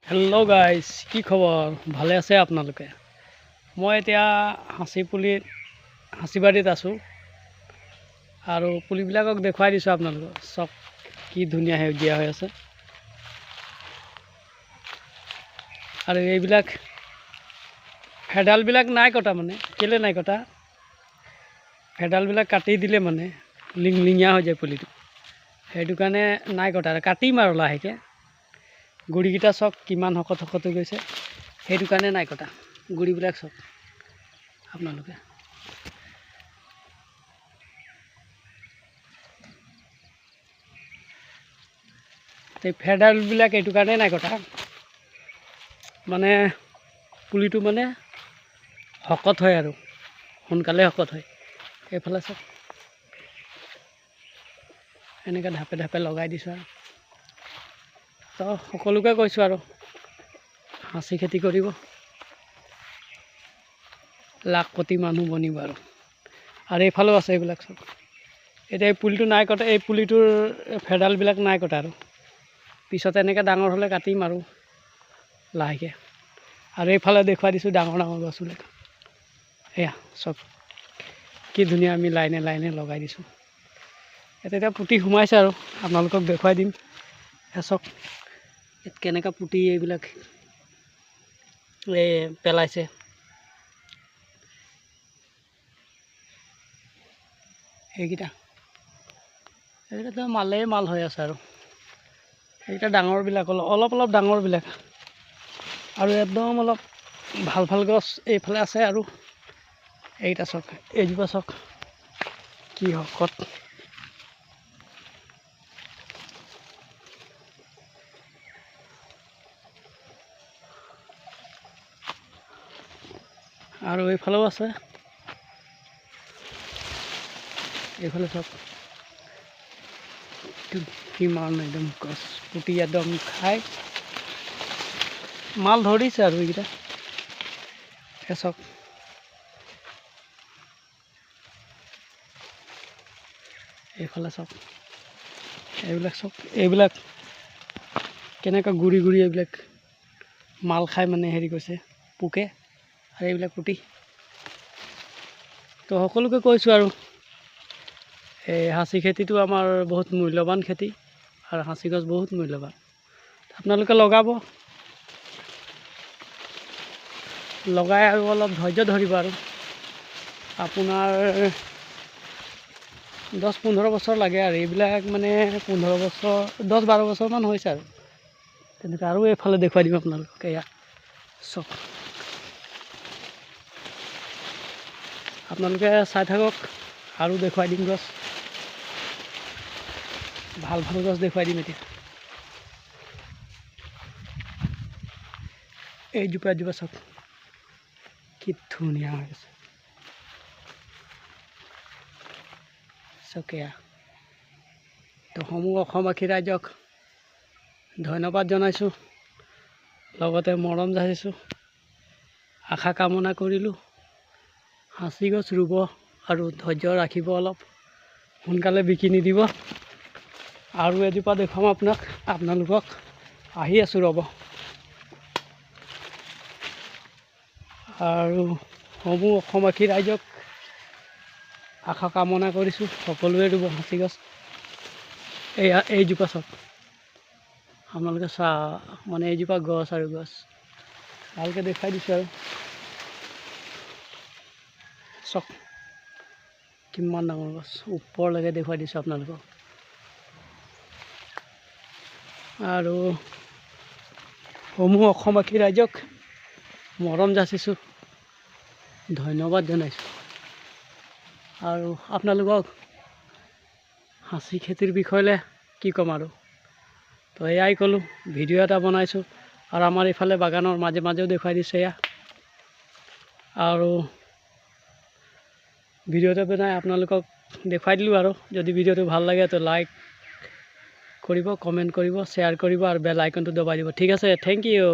Hello' guys, কি খবৰ? ভালে আছে আপোনালোকে? মই এতিয়া হাঁচিবাৰীত আছোঁ আৰু পুলিবিলাকক দেখুৱাই দিছোঁ আপোনালোকক। চব কি ধুনীয়া সেউজীয়া হৈ আছে। আৰু এইবিলাক ভেডালবিলাক নাই কটা, মানে কেলৈ নাই কটা, ভেডালবিলাক কাটি দিলে মানে লিঙলিঙীয়া হৈ যায় পুলিটো, সেইটো কাৰণে নাই কটা। কাটিম আৰু লাহেকৈ। গুড়িকেইটা চাওক কিমান শকত শকত হৈ গৈছে, সেইটো কাৰণে নাই কটা। গুড়িবিলাক চাওক আপোনালোকে। এই ভেডালবিলাক এইটো কাৰণে নাই কটা, মানে পুলিটো মানে শকত হয় আৰু সোনকালে শকত হয়। এইফালে চাওক, এনেকৈ ঢাপে ঢাপে লগাই দিছোঁ আৰু। তো সকলোকে কৈছোঁ আৰু হাঁচি খেতি কৰিব, লাখপতি মানুহ বনিব আৰু এইফালেও আছে এইবিলাক চব। এতিয়া এই পুলিটো নাই কটা, এই পুলিটোৰ ভেডালবিলাক নাই কটা আৰু পিছত এনেকৈ ডাঙৰ হ'লে কাটিম আৰু লাহেকৈ। আৰু এইফালে দেখুৱাই দিছোঁ ডাঙৰ ডাঙৰ গছবিলাক। এয়া চব কি ধুনীয়া আমি লাইনে লাইনে লগাই দিছোঁ। এতিয়া পুতি সোমাইছে আৰু আপোনালোকক দেখুৱাই দিম। চাওক ইয়াত কেনেকৈ পুতি এইবিলাক পেলাইছে। এইকেইটা মালেই মাল হৈ আছে আৰু এইকেইটা ডাঙৰবিলাক অলপ অলপ ডাঙৰবিলাক, আৰু একদম অলপ ভাল ভাল গছ এইফালে আছে। আৰু এইকেইটা চাওক, এইজোপা চাওক কি শকত। আৰু এইফালেও আছে, এইফালে চাওক কিমান একদম গছ পুতি একদম খাই মাল ধৰিছে আৰু এইকেইটা। চাওক এইফালে চাওক, এইবিলাক চাওক, এইবিলাক কেনেকৈ গুৰি গুৰি এইবিলাক মাল খাই মানে হেৰি কৰিছে পোকে। আৰু এইবিলাক পুতি তো সকলোকে কৈছোঁ আৰু এই হাঁচি খেতিটো আমাৰ বহুত মূল্যৱান খেতি, আৰু হাঁচি গছ বহুত মূল্যৱান। আপোনালোকে লগাই আৰু অলপ ধৈৰ্য ধৰিব। আৰু আপোনাৰ 10-15 বছৰ লাগে, আৰু এইবিলাক মানে 15 বছৰ 10-12 বছৰমান হৈছে আৰু তেনেকৈ। আৰু এইফালে দেখুৱাই দিম আপোনালোকে। এয়া চব আপোনালোকে চাই থাকক, আৰু দেখুৱাই দিম গছ, ভাল ভাল গছ দেখুৱাই দিম। এতিয়া এইজোপা চাওক কি ধুনীয়া হৈ আছে চকেয়া। তো সমূহ অসমবাসী ৰাইজক ধন্যবাদ জনাইছোঁ, লগতে মৰম যাচিছোঁ, আশা কামনা কৰিলোঁ। হাঁচি গছ ৰুব আৰু ধৈৰ্য ৰাখিব, অলপ সোনকালে বিকি নিদিব। আৰু এজোপা দেখুৱাম আপোনালোকক, আহি আছোঁ ৰ'ব। আৰু সমূহ অসমবাসী ৰাইজক আশা কামনা কৰিছোঁ, সকলোৱে ৰুব হাঁচি গছ। এইজোপা চাওক আপোনালোকে মানে এইজোপা গছ আৰু গছ ভালকৈ দেখুৱাই দিছোঁ। আৰু চাওক কিমান ডাঙৰ গছ, ওপৰলৈকে দেখুৱাই দিছোঁ আপোনালোকক। আৰু সমূহ অসমবাসী ৰাইজক মৰম যাচিছোঁ, ধন্যবাদ জনাইছোঁ। আৰু আপোনালোকক হাঁচি খেতিৰ বিষয়লৈ কি ক'ম আৰু, তো এয়াই ক'লোঁ। ভিডিঅ' এটা বনাইছোঁ, আৰু আমাৰ এইফালে বাগানৰ মাজে মাজেও দেখুৱাই দিছোঁ। এয়া আৰু ভিডিঅ'টো বনাই আপোনালোকক দেখুৱাই দিলোঁ। আৰু যদি ভিডিঅ'টো ভাল লাগে তো লাইক কৰিব, কমেণ্ট কৰিব, শ্বেয়াৰ কৰিব, আৰু বেল আইকনটো দবাই দিব। ঠিক আছে, থেংক ইউ।